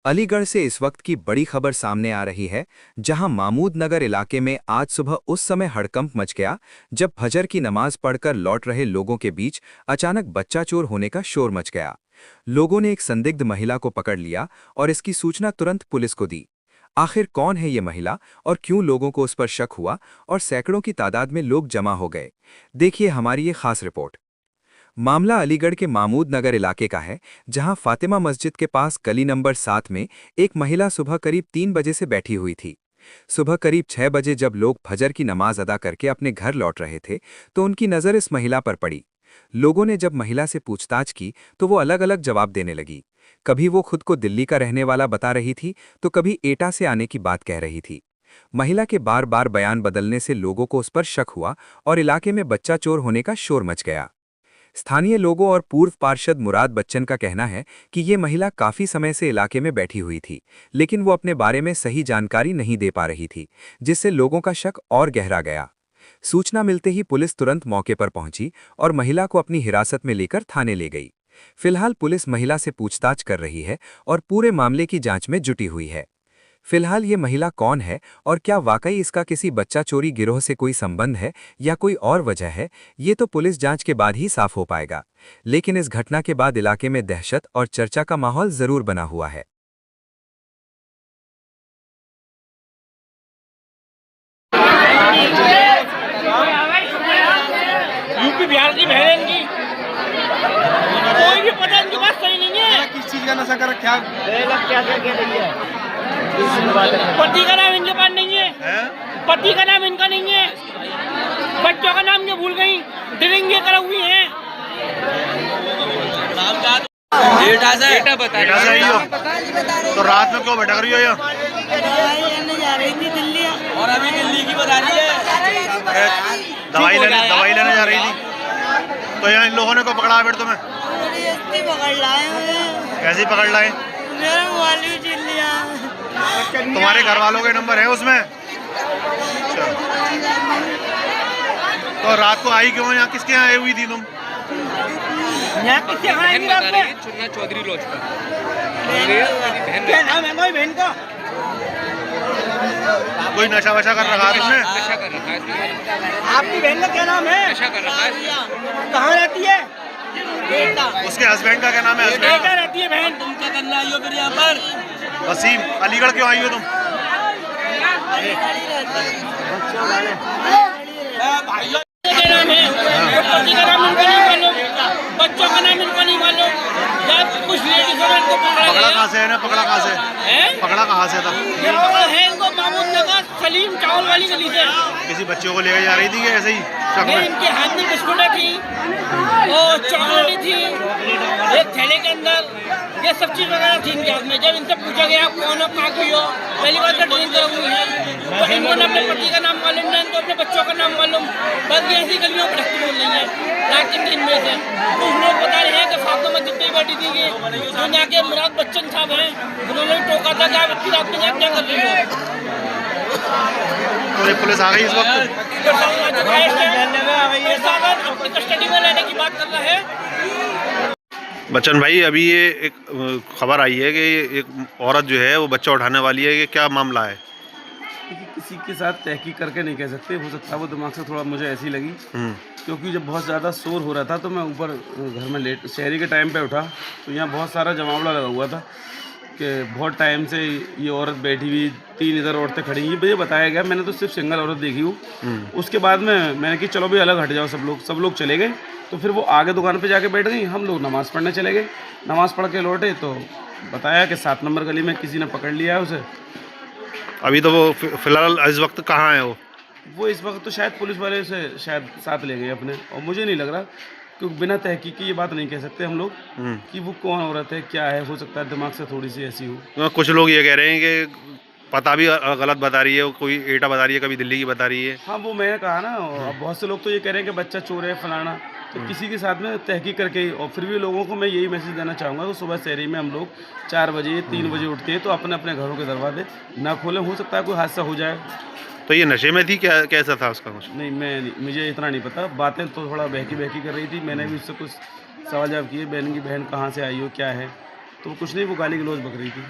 अलीगढ़ से इस वक्त की बड़ी खबर सामने आ रही है, जहां मामूद नगर इलाके में आज सुबह उस समय हड़कंप मच गया जब फजर की नमाज पढ़कर लौट रहे लोगों के बीच अचानक बच्चा चोर होने का शोर मच गया। लोगों ने एक संदिग्ध महिला को पकड़ लिया और इसकी सूचना तुरंत पुलिस को दी। आखिर कौन है ये महिला और क्यों लोगों को उस पर शक हुआ और सैकड़ों की तादाद में लोग जमा हो गए? देखिए हमारी ये खास रिपोर्ट। मामला अलीगढ़ के मामूद नगर इलाके का है, जहां फातिमा मस्जिद के पास गली नंबर 7 में एक महिला सुबह करीब 3 बजे से बैठी हुई थी। सुबह करीब 6 बजे जब लोग फजर की नमाज अदा करके अपने घर लौट रहे थे, तो उनकी नज़र इस महिला पर पड़ी। लोगों ने जब महिला से पूछताछ की तो वो अलग अलग जवाब देने लगी। कभी वो खुद को दिल्ली का रहने वाला बता रही थी, तो कभी एटा से आने की बात कह रही थी। महिला के बार बार बयान बदलने से लोगों को उस पर शक हुआ और इलाके में बच्चा चोर होने का शोर मच गया। स्थानीय लोगों और पूर्व पार्षद मुराद बच्चन का कहना है कि ये महिला काफी समय से इलाके में बैठी हुई थी, लेकिन वो अपने बारे में सही जानकारी नहीं दे पा रही थी, जिससे लोगों का शक और गहरा गया। सूचना मिलते ही पुलिस तुरंत मौके पर पहुंची और महिला को अपनी हिरासत में लेकर थाने ले गई। फिलहाल पुलिस महिला से पूछताछ कर रही है और पूरे मामले की जांच में जुटी हुई है। फिलहाल ये महिला कौन है और क्या वाकई इसका किसी बच्चा चोरी गिरोह से कोई संबंध है या कोई और वजह है, ये तो पुलिस जांच के बाद ही साफ हो पाएगा। लेकिन इस घटना के बाद इलाके में दहशत और चर्चा का माहौल जरूर बना हुआ है। यूपी बिहार की बहन की कोई भी पता इनके पास सही नहीं है। किस चीज का नशा कर रखा है? पति का नाम इनके पास नहीं है, पति का नाम इनका नहीं है, बच्चों का नाम ये भूल गई, ड्रिंक ये कर हुई है। तो रात में क्यों भटक रही हो? ये जा रही थी दिल्ली और अभी दिल्ली की बता रही है। दवाई लेने जा रही थी, तो यहाँ इन लोगों ने को पकड़ा फिर तुम्हें? पकड़ लाए मुझे। कैसे पकड़ लाए? मेरा मोबाइल भी छीन लिया। तुम्हारे घर वालों के नंबर है उसमें? अच्छा। तो रात को आई क्यों? यहाँ किसके यहाँ आई हुई थी तुम? यहाँ किसके यहाँ आई रात में? चुन्ना चौधरी लॉज पर। क्या नाम है कोई बहन का? कोई नशा वशा कर रखा है तुमने? नशा कर रखा है। आपकी बहन का क्या नाम है? नशा कर रखा है। कहाँ रहती है? उसके हस्बैंड का क्या नाम है? हस्बैंड बेटा रहती है बहन। तुम क्या करना आई हो फिर यहाँ पर? वसीम। अलीगढ़ क्यों आई हो तुम? भाइयों क्या नाम है? पति का नाम इनका नहीं मालूम, बच्चों का नाम इनका नहीं मालूम। जब कुछ लेडीजों ने इनको पकड़ा कहाँ से है ना? पकड़ा कहाँ से? पकड़ा कहाँ से था? ये पकड़ा है इनको मामूद नगर सलीम चावल वाली गली से। किसी बच्चों को लेकर जा रही थी कि ऐसे ही शक नहीं, में? इनके हाथ में बिस्कुटें थी और चॉकलेट थी, एक थैले के अंदर ये सब चीज वगैरह थी इनके हाथ में। जब इनसे पूछा गया कौन हो, कहाँ की हो, पहली बार तो ड्रिंक कर हुई है, तो इनको ना अपने पति का नाम मालूम, ना इनको अपने बच्चों का नाम मालूम। बस ये ऐसी गलियों में ढकती बोल रही है रात के 3 बजे से। कुछ लोग बता रहे हैं कि फातिमा मस्जिद पे बैठी थी, जो यहाँ के मुराद बच्चन साहब हैं, उन्होंने भी टोका था कि आप इतनी रात में यहाँ क्या कर रही हो। तो ये पुलिस आ गई इस वक्त? अपनी कस्टडी में लेने की बात कर रहा है। बच्चन भाई, अभी ये एक खबर आई है कि एक औरत जो है वो बच्चा उठाने वाली है, ये क्या मामला है? किसी के साथ तहकीक करके नहीं कह सकते, हो सकता है वो दिमाग से थोड़ा मुझे ऐसी लगी, क्योंकि जब बहुत ज़्यादा शोर हो रहा था तो मैं ऊपर घर में लेट शहरी के टाइम पे उठा तो यहाँ बहुत सारा जमावड़ा लगा हुआ था कि बहुत टाइम से ये औरत बैठी हुई, 3 इधर औरतें खड़ी हुई। मुझे बताया गया, मैंने तो सिर्फ सिंगल औरत देखी हूँ। उसके बाद में मैंने कि चलो भाई अलग हट जाओ, सब लोग चले गए। तो फिर वो आगे दुकान पे जाके बैठ गई, हम लोग नमाज़ पढ़ने चले गए। नमाज़ पढ़ के लौटे तो बताया कि 7 नंबर गली में किसी ने पकड़ लिया है उसे। अभी तो वो फिलहाल इस वक्त कहाँ है वो? इस वक्त तो शायद पुलिस वाले से शायद साथ ले गए अपने, और मुझे नहीं लग रहा, क्योंकि बिना तहकीक की ये बात नहीं कह सकते हम लोग कि वो कौन औरत है, क्या है। हो सकता है दिमाग से थोड़ी सी ऐसी हो। कुछ लोग ये कह रहे हैं कि पता भी गलत बता रही है, कोई एटा बता रही है, कभी दिल्ली की बता रही है। हाँ, वो मैंने कहा ना, अब बहुत से लोग तो ये कह रहे हैं कि बच्चा चोर है फलाना, तो किसी के साथ में तहकीक करके, और फिर भी लोगों को मैं यही मैसेज देना चाहूँगा कि सुबह शहरी में हम लोग 4 बजे 3 बजे उठते हैं, तो अपने अपने घरों के दरवाजे ना खोलें, हो सकता है कोई हादसा हो जाए। तो ये नशे में थी क्या, कैसा था उसका कुछ? नहीं, मुझे इतना नहीं पता, बातें तो थोड़ा बहकी बहकी कर रही थी, मैंने भी उससे कुछ सवाल जवाब किए, बहन की बहन कहाँ से आई हो क्या है, तो कुछ नहीं, वो गाली गलौज बक रही थी।